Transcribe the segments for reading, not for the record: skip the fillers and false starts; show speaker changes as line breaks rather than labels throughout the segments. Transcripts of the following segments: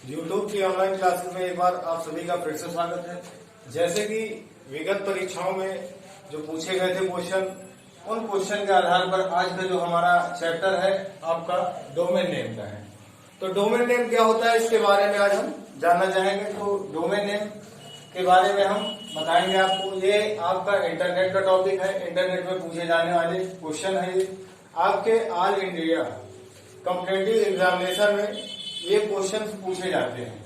YouTube की online classes में एक बार आप सभी का फिर से स्वागत है। जैसे कि विगत परीक्षाओं में जो पूछे गए थे क्वेश्चन, उन क्वेश्चन के आधार पर आज का जो हमारा चैप्टर है आपका डोमेन नेम का है। तो डोमेन नेम क्या होता है इसके बारे में आज हम जानना चाहेंगे। तो डोमेन नेम के बारे में हम बताएंगे आपको। ये आपका इंटरनेट का टॉपिक है, इंटरनेट में पूछे जाने वाले क्वेश्चन है। ये आपके ऑल इंडिया कॉम्पिटिटिव एग्जामिनेशन में ये क्वेश्चन पूछे जाते हैं।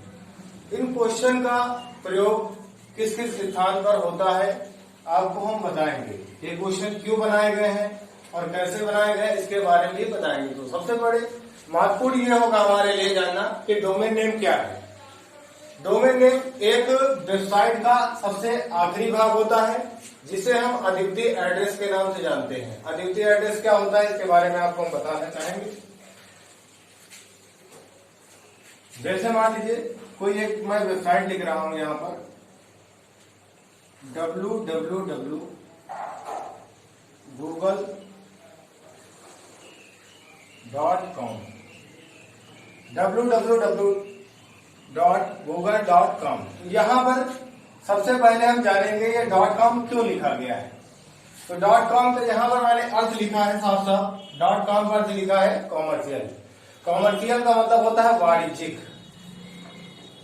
इन क्वेश्चन का प्रयोग किस किस स्थान पर होता है आपको हम बताएंगे। ये क्वेश्चन क्यों बनाए गए हैं और कैसे बनाए गए इसके बारे में भी बताएंगे। तो सबसे बड़े महत्वपूर्ण ये होगा हमारे लिए जानना कि डोमेन नेम क्या है। डोमेन नेम एक वेबसाइट का सबसे आखिरी भाग होता है जिसे हम अद्वितीय एड्रेस के नाम से जानते हैं। अद्वितीय एड्रेस क्या होता है इसके बारे में आपको हम बताना चाहेंगे। जैसे मान लीजिए कोई एक मैं वेबसाइट लिख रहा हूं यहां पर www.google.com www.google.com। यहां पर सबसे पहले हम जानेंगे ये .com क्यों लिखा गया है। तो .com तो यहां पर मैंने अर्थ लिखा है साफ साफ। .com पर अर्थ लिखा है कॉमर्शियल। कॉमर्शियल का मतलब होता है वाणिज्यिक।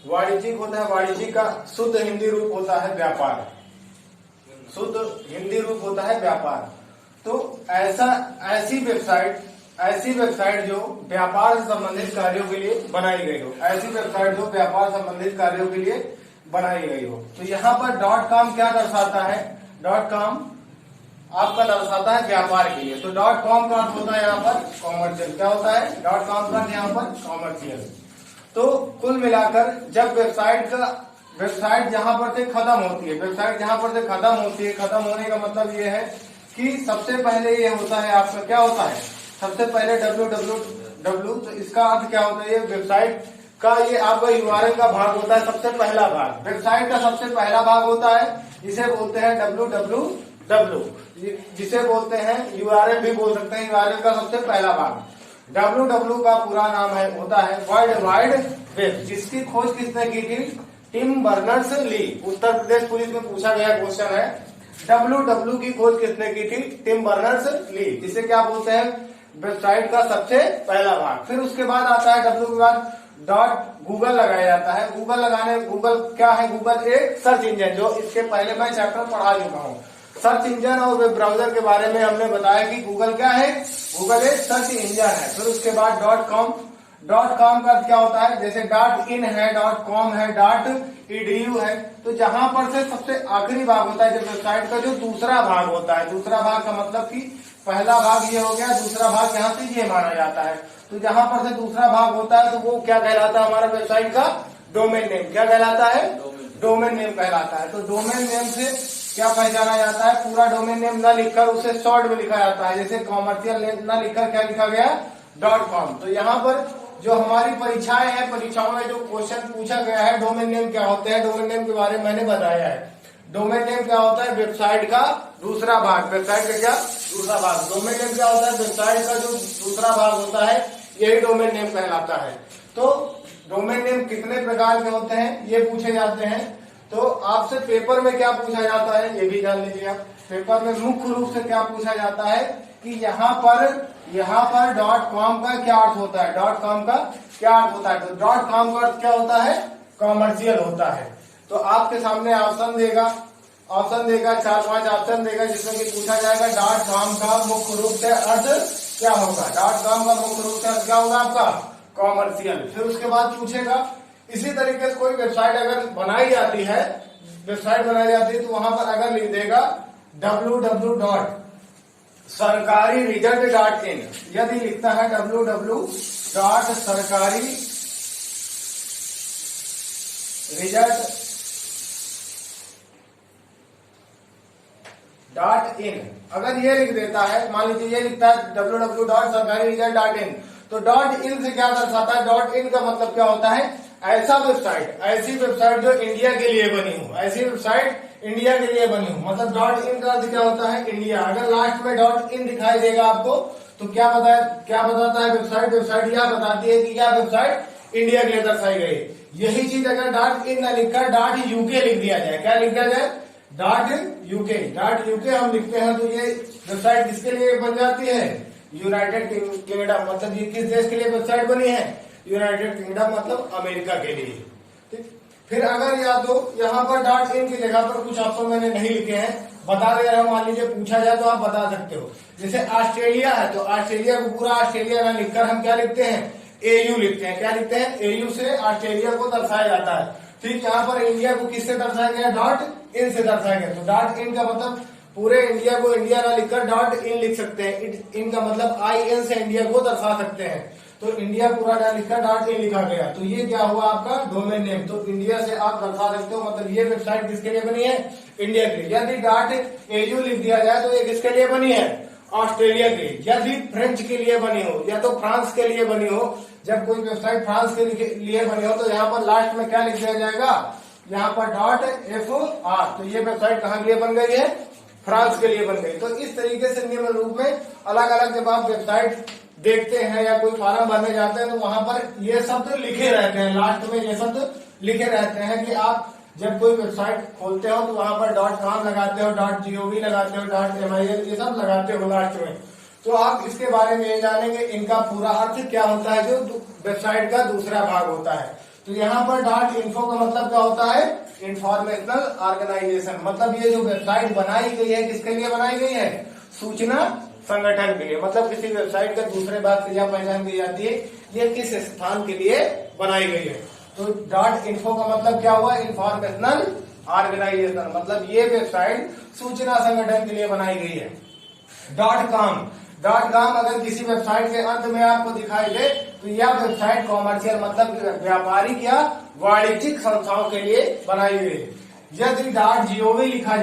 वाणिज्यिक होता है, वाणिज्यिक का शुद्ध हिंदी रूप होता है व्यापार। शुद्ध हिंदी रूप होता है व्यापार। तो ऐसी वेबसाइट जो व्यापार से संबंधित कार्यों के लिए बनाई गई हो, ऐसी वेबसाइट जो व्यापार संबंधित कार्यों के लिए बनाई गई हो। तो यहाँ पर .com क्या दर्शाता है? .com आपका दर्शाता है व्यापार के लिए। तो .com का अर्थ होता है यहाँ पर कॉमर्शियल। क्या होता है? .com का यहाँ पर कॉमर्शियल। तो कुल मिलाकर जब वेबसाइट जहां पर से खत्म होती है, वेबसाइट जहां पर से खत्म होती है, खत्म होने का मतलब ये है कि सबसे पहले ये होता है आपका क्या होता है, सबसे पहले www। तो इसका अर्थ क्या होता है? ये वेबसाइट का ये आपका यूआरएल का भाग होता है, सबसे पहला भाग। वेबसाइट का सबसे पहला भाग होता है जिसे बोलते हैं www, जिसे बोलते हैं यूआरएल भी बोल सकते हैं। यूआरएल का सबसे पहला भाग। www का पूरा नाम होता है वर्ल्ड वाइड वेब, जिसकी खोज किसने की थी? Tim Berners Lee. Uttar Pradesh police में पूछा गया क्वेश्चन है। www की खोज किसने की थी? टिम बर्नर्स ली, जिसे क्या बोलते हैं? वेबसाइट का सबसे पहला भाग। फिर उसके बाद आता है w के बाद .गूगल लगाया जाता है। गूगल क्या है? गूगल एक सर्च इंजन, जो इसके पहले मैं चैप्टर पढ़ा चुका हूँ। सर्च इंजन और वेब ब्राउजर के बारे में हमने बताया कि गूगल क्या है? गूगल एक सर्च इंजन है। फिर उसके बाद .com का क्या होता है? जैसे .in है, .com है, .edu है। तो जहां पर से सबसे आखिरी भाग होता है जब वेबसाइट का जो दूसरा भाग होता है, दूसरा भाग का मतलब कि पहला भाग ये हो गया, दूसरा भाग यहाँ से ये माना जाता है। तो जहां पर से दूसरा भाग होता है तो वो क्या कहलाता है? हमारा वेबसाइट का डोमेन नेम। क्या कहलाता है? डोमेन नेम कहलाता है। तो डोमेन नेम से क्या पहचाना जाता है? पूरा डोमेन नेम न लिखकर उसे शॉर्ट में लिखा जाता है। जैसे कॉमर्शियल नेम न लिखकर क्या लिखा गया? .com। तो यहाँ पर जो हमारी परीक्षाएं हैं, परीक्षाओं में जो क्वेश्चन पूछा गया है डोमेन नेम क्या होते हैं, डोमेन नेम के बारे में मैंने बताया है। डोमेन नेम क्या होता है? वेबसाइट का दूसरा भाग। वेबसाइट का क्या? दूसरा भाग। डोमेन नेम क्या होता है? वेबसाइट का जो दूसरा भाग होता है, यही डोमेन नेम कहलाता है। तो डोमेन नेम कितने प्रकार के होते हैं ये पूछे जाते हैं। तो आपसे पेपर में क्या पूछा जाता है ये भी जान लीजिए आप। पेपर में मुख्य रूप से क्या पूछा जाता है कि यहाँ पर .com का क्या अर्थ होता है? .com का क्या अर्थ होता है? तो .com का अर्थ क्या होता है? कॉमर्शियल होता है। तो आपके सामने ऑप्शन देगा 4-5 ऑप्शन देगा जिसमें कि पूछा जाएगा .com का मुख्य रूप से अर्थ क्या होगा? .com का मुख्य रूप से अर्थ क्या होगा आपका? कॉमर्शियल। फिर उसके बाद पूछेगा इसी तरीके से कोई वेबसाइट अगर बनाई जाती है तो वहां पर अगर लिख देगा www. सरकारी रिजल्ट.in, यदि लिखता है www.सरकारी रिजल्ट.in, अगर ये लिख देता है, मान लीजिए ये लिखता है www.सरकारी रिजल्ट.in, तो .in से क्या दर्शाता है? .in का मतलब क्या होता है? ऐसी वेबसाइट जो इंडिया के लिए बनी हो, ऐसी वेबसाइट इंडिया के लिए बनी हो। मतलब .in का अर्थ क्या होता है? इंडिया। अगर लास्ट में .in दिखाई देगा आपको तो क्या बताता है वेबसाइट? वेबसाइट यह बताती है कि यह वेबसाइट इंडिया के लिए दर्शाई गई। यही चीज अगर डॉट इन न लिखकर डॉट यूके लिख दिया जाए, क्या लिख दिया जाए, डॉट यूके, डॉट यूके हम लिखते हैं तो ये वेबसाइट किसके लिए बन जाती है, यूनाइटेड किंगडम, मतलब ये किस देश के लिए वेबसाइट बनी है, यूनाइटेड किंगडम मतलब अमेरिका के लिए। ठीक, फिर अगर या तो यहाँ पर डॉट इन की जगह पर कुछ ऑप्शन मैंने नहीं लिखे हैं, बता दे रहा हूं, मान लीजिए पूछा जाए तो आप बता सकते हो। जैसे ऑस्ट्रेलिया है तो ऑस्ट्रेलिया को पूरा ऑस्ट्रेलिया ना लिखकर हम क्या लिखते हैं, एयू लिखते हैं, क्या लिखते हैं, एयू से ऑस्ट्रेलिया को दर्शाया जाता है। ठीक, यहाँ पर इंडिया को किससे दर्शाया गया, डॉट इन से दर्शाया गया। तो डॉट इन का मतलब पूरे इंडिया को इंडिया ना लिखकर डॉट इन लिख सकते हैं, इन का मतलब IN से इंडिया को दर्शा सकते हैं। तो इंडिया पूरा ना लिखकर डॉट इन लिखा गया, तो ये क्या हुआ आपका डोमेन नेम। तो इंडिया से आप दर्शा सकते हो, मतलब ये वेबसाइट किसके लिए बनी है, इंडिया के लिए। यदि डॉट एयू लिख दिया जाए तो ये किसके लिए बनी है, ऑस्ट्रेलिया के लिए। यदि फ्रेंच के लिए बनी हो या तो फ्रांस के लिए बनी हो, जब कोई वेबसाइट फ्रांस के लिए बनी हो तो यहाँ पर लास्ट में क्या लिख दिया जाएगा, यहाँ पर डॉट FR। तो ये वेबसाइट कहाँ के लिए बन गई है, फ्रांस के लिए बन गई। तो इस तरीके से निम्न रूप में अलग अलग जब आप वेबसाइट देखते हैं या कोई फॉर्म भरने जाते हैं तो वहां पर ये शब्द लिखे रहते हैं, लास्ट में ये शब्द लिखे रहते हैं कि आप जब कोई वेबसाइट खोलते हो तो वहां पर .com लगाते हो, .gov लगाते हो, .mil ये सब लगाते हो लास्ट में। तो आप इसके बारे में ये जानेंगे इनका पूरा अर्थ क्या होता है, जो वेबसाइट का दूसरा भाग होता है। तो यहाँ पर .info का मतलब क्या होता है, इंफॉर्मेशनल ऑर्गेनाइजेशन, मतलब ये जो वेबसाइट बनाई गई है किसके लिए बनाई गई है, सूचना संगठन के लिए। मतलब किसी वेबसाइट का दूसरे बात क्रिया पहचान दी जाती है, ये किस स्थान के लिए बनाई गई है। तो .info का मतलब क्या हुआ, इंफॉर्मेशनल ऑर्गेनाइजेशन, मतलब ये वेबसाइट सूचना संगठन के लिए बनाई गई है। .com अगर किसी वेबसाइट के अंत में आपको दिखाई दे तो यह वेबसाइट कॉमर्शियल मतलब व्यापारिक या वाणिज्यिक संस्थाओं के लिए बनाई गई है। यदि .gov लिखा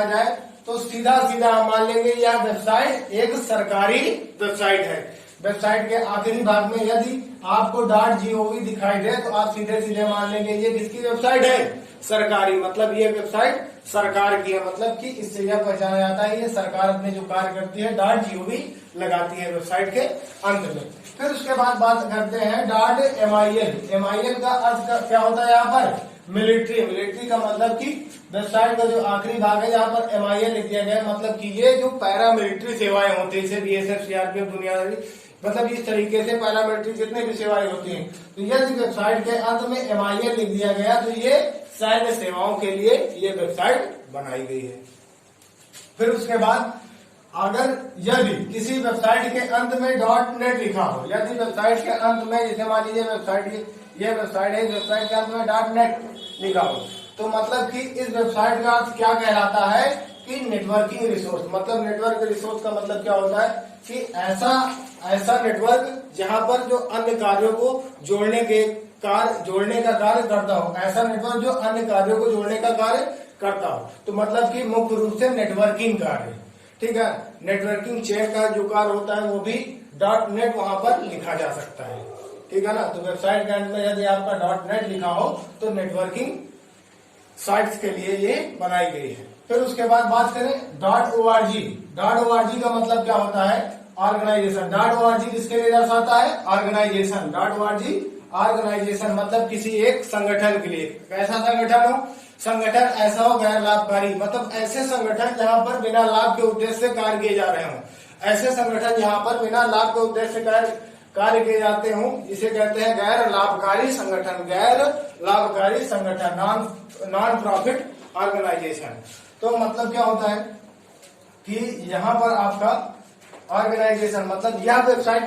जाए तो सीधा सीधा हम मान लेंगे यह वेबसाइट एक सरकारी वेबसाइट है। वेबसाइट के आखिरी भाग में यदि आपको .gov दिखाई दे तो आप सीधे सीधे मान लेंगे ये किसकी वेबसाइट है, सरकारी, मतलब ये वेबसाइट सरकार की है, मतलब कि इससे यह पहचाना जाता है ये सरकार अपने जो कार्य करती है .gov लगाती है वेबसाइट के अंत में। फिर उसके बाद बात करते हैं .mil का अर्थ क्या होता है, यहाँ पर मिलिट्री का मतलब कि वेबसाइट का जो आखिरी भाग है जहाँ पर MIL लिख दिया गया, मतलब कि ये जो पैरा मिलिट्री सेवाएं होती है, जैसे BSF CRPF दुनियादारी, मतलब इस तरीके से पैरा मिलिट्री जितने भी सेवाएं होती हैं, तो यदि वेबसाइट के अंत में MIL लिख दिया गया तो ये सैन्य सेवाओं के लिए ये वेबसाइट बनाई गई है। फिर उसके बाद अगर यदि किसी वेबसाइट के अंत में .net लिखा हो, यदि वेबसाइट के अंत में जैसे मान लीजिए ये वेबसाइट है, वेबसाइट के अंत में .net लिखा हो तो मतलब कि इस वेबसाइट का अर्थ क्या कहलाता है कि नेटवर्किंग रिसोर्स। मतलब नेटवर्क रिसोर्स का मतलब क्या होता है कि ऐसा नेटवर्क जहां पर जो अन्य कार्यों को जोड़ने का कार्य करता हो, ऐसा नेटवर्क जो अन्य कार्यों को जोड़ने का कार्य करता हो। तो मतलब कि मुख्य रूप से नेटवर्किंग कार्य, ठीक है, नेटवर्किंग चेन का जो कार्य होता है वो भी .net वहां पर लिखा जा सकता है, ठीक है ना। तो वेबसाइट के अंत में यदि आपका .net लिखा हो तो नेटवर्किंग साइट्स के लिए ये बनाई गई है। फिर उसके बाद बात करें .org का मतलब क्या होता है, ऑर्गेनाइजेशन। .org किसके लिए दर्शाता है, ऑर्गेनाइजेशन। ऑर्गेनाइजेशन मतलब किसी एक संगठन के लिए। कैसा संगठन हो, संगठन ऐसा हो गैर लाभकारी, मतलब ऐसे संगठन जहां पर बिना लाभ के उद्देश्य से कार्य किए जा रहे हों। ऐसे संगठन जहां पर बिना लाभ के उद्देश्य से कार्य किए जाते हों, जिसे कहते हैं गैर लाभकारी संगठन। गैर लाभकारी संगठन, नॉन प्रॉफिट ऑर्गेनाइजेशन। तो मतलब क्या होता है कि यहाँ पर आपका ऑर्गेनाइजेशन मतलब यह वेबसाइट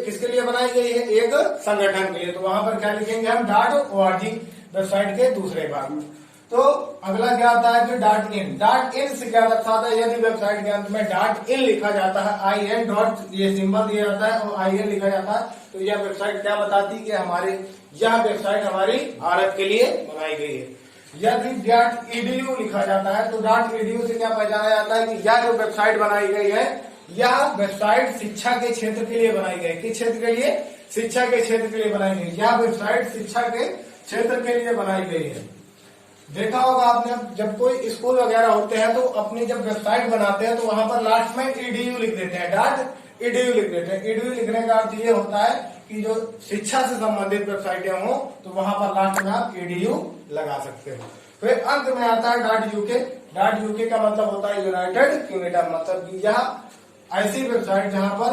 किसके लिए बनाई गई है, एक संगठन के लिए। तो वहां पर क्या लिखेंगे हम .org वेबसाइट के दूसरे भाग में। तो अगला क्या आता है फिर .in से क्या दर्शाता है, यदि वेबसाइट के अंत में .in लिखा जाता है, IN ये सिंबल दिया जाता है और IN लिखा जाता है, तो यह वेबसाइट क्या बताती है कि यह वेबसाइट हमारी भारत के लिए बनाई गई है। यदि .edu लिखा जाता है तो .edu से क्या पहचाना जाता है कि यह जो वेबसाइट बनाई गई है, यह वेबसाइट शिक्षा के क्षेत्र के लिए बनाई गई। किस क्षेत्र के लिए, शिक्षा के क्षेत्र के लिए बनाई गई। यह वेबसाइट शिक्षा के क्षेत्र के लिए बनाई गई है। देखा होगा आपने, जब कोई स्कूल वगैरह होते हैं तो अपनी जब वेबसाइट बनाते हैं तो वहां पर लास्ट में edu लिख देते हैं, .edu लिख देते हैं। edu लिखने का अर्थ ये होता है कि जो शिक्षा से संबंधित वेबसाइटें हो तो वहां पर लास्ट में आप edu लगा सकते हो। फिर अंत में आता है .uk। .uk का मतलब होता है यूनाइटेड किंगडम, मतलब कि यह ऐसी वेबसाइट जहां पर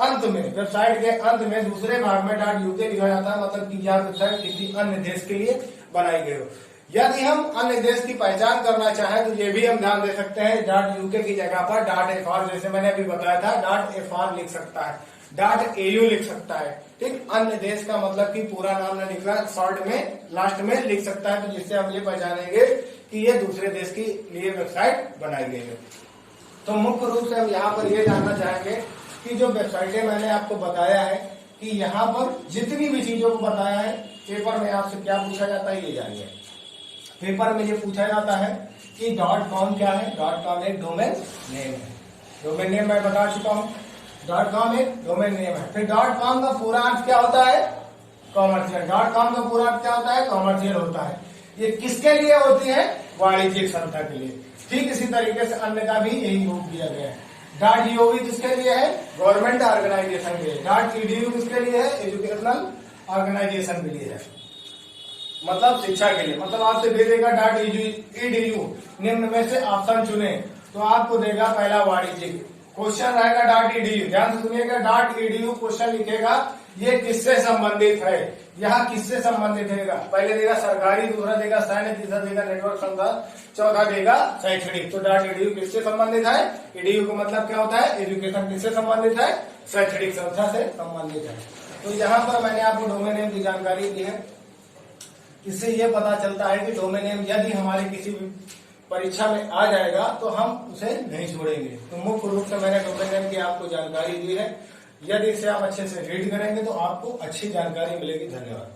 अंत में, वेबसाइट के अंत में दूसरे भाग में .uk लिखा जाता है, मतलब कि यह वेबसाइट किसी अन्य देश के लिए बनाई गई हो। यदि हम अन्य देश की पहचान करना चाहें तो ये भी हम ध्यान दे सकते हैं, .uk की जगह पर .fr, जैसे मैंने अभी बताया था, .fr लिख सकता है, .au लिख सकता है। ठीक, अन्य देश का मतलब कि पूरा नाम न लिखना, शॉर्ट में लास्ट में लिख सकता है, तो जिससे हम ये पहचानेंगे कि ये दूसरे देश के लिए वेबसाइट बनाई गई है। तो मुख्य रूप से हम यहाँ पर ये जानना चाहेंगे कि जो वेबसाइटें मैंने आपको बताया है कि यहाँ पर जितनी भी चीजों को बताया है, पेपर में आपसे क्या पूछा जाता है ये जानिए। पेपर में ये पूछा जाता है कि .com क्या है। .com एक डोमेन नेम है, डोमेन नेम मैं बता चुका हूँ, .com एक डोमेन नेम है। फिर .com का पूरा अर्थ क्या होता है, कॉमर्शियल। .com का पूरा अर्थ क्या होता है, कॉमर्शियल होता है। ये किसके लिए होती है, वाणिज्यिक संस्था के लिए। ठीक इसी तरीके से अन्य का भी यही रूप दिया गया है। .gov किसके लिए है, गवर्नमेंट ऑर्गेनाइजेशन के लिए। .edu किसके लिए है, एजुकेशनल ऑर्गेनाइजेशन के लिए है, मतलब शिक्षा के लिए। मतलब आपसे दे देगा .edu, निम्न में से ऑप्शन चुने, तो आपको देगा पहला वाणिज्यिक। क्वेश्चन रहेगा .edu, ध्यान से सुनिएगा, .edu क्वेश्चन लिखेगा ये किससे संबंधित है, यहाँ किससे संबंधित है। पहले देगा सरकारी, दूसरा देगा सैन्य, तीसरा देगा नेटवर्क संस्था, चौथा देगा शैक्षणिक। तो .edu किससे संबंधित है, edu का मतलब क्या होता है, एजुकेशन। किससे संबंधित है, शैक्षणिक संस्था से संबंधित है। तो यहाँ पर मैंने आपको डोमेन नेम की जानकारी दी है। इससे ये पता चलता है कि डोमेन नेम यदि हमारे किसी भी परीक्षा में आ जाएगा तो हम उसे नहीं छोड़ेंगे। तो मुख्य रूप से मैंने डोमेन नेम की आपको जानकारी दी है। यदि इसे आप अच्छे से रीड करेंगे तो आपको अच्छी जानकारी मिलेगी। धन्यवाद।